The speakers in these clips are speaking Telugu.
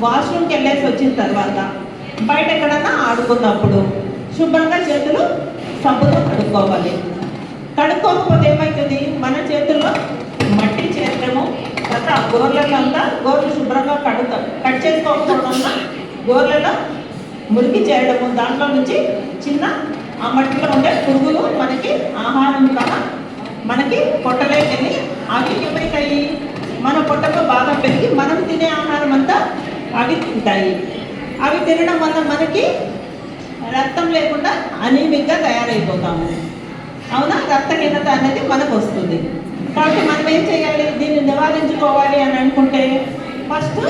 వాష్రూమ్కి వెళ్ళేసి వచ్చిన తర్వాత బయట ఎక్కడన్నా ఆడుకున్నప్పుడు శుభ్రంగా చేతులు సబ్బుతో కడుక్కోవాలి. కడుక్కోకపోతే ఏమవుతుంది, మన చేతుల్లో మట్టి చేరడము, తర్వాత ఆ గోర్లలో అంతా గోర్లు శుభ్రంగా కట్ చేసుకోకపోవడం వల్ల గోర్లలో మురికి చేయడము, దాంట్లో నుంచి చిన్న ఆ మట్టిలో ఉండే పురుగులు మనకి ఆహారం కన్నా మనకి పొట్టలోకి వెళ్ళి అవి ఏమైతాయి, మన పొట్టలో బాగా పెరిగి మనం తినే ఆహారం అంతా అవి తింటాయి. అవి తినడం వల్ల మనకి రక్తం లేకుండా అనీమిక్గా తయారైపోతాము. అవునా, రక్తహీనత అనేది మనకు వస్తుంది. కాబట్టి మనం ఏం చేయాలి, దీన్ని నివారించుకోవాలి అని అనుకుంటే ఫస్ట్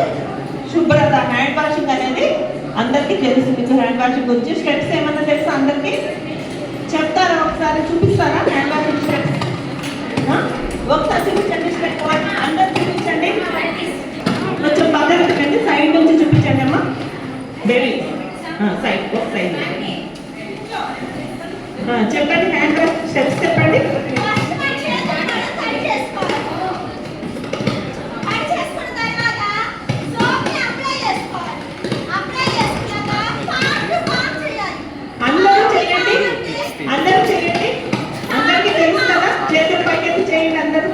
శుభ్రత, హ్యాండ్ వాషింగ్ అనేది అందరికీ తెలుసు. మీకు హ్యాండ్ వాషింగ్ గురించి స్టెప్స్ ఏమన్నా తెలుసా అందరికీ? చెప్తారా, ఒకసారి చూపిస్తారా హ్యాండ్ వాషింగ్ స్టెప్స్? ఒకసారి చూపించండి స్టెప్. అందరు చూపించండి, కొంచెం పక్కన పెట్టండి, సైడ్ నుంచి చూపించండి అమ్మా. బేబీ సైడ్, ఒక సైడ్ చెప్పండి. హ్యాండ్ వాష్ స్టెప్స్ చెప్పండి. అందరూ చేయండి, అందరికీ తెలుసు కదా, చేతులు పైకెత్తి చేయండి అందరూ.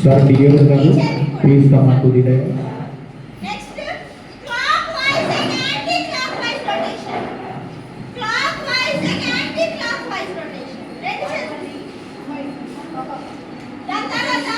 Sir, dear Garu, please come on to the day. Next, clockwise and anti-clockwise rotation. Clockwise and anti-clockwise rotation. Then తర్వాత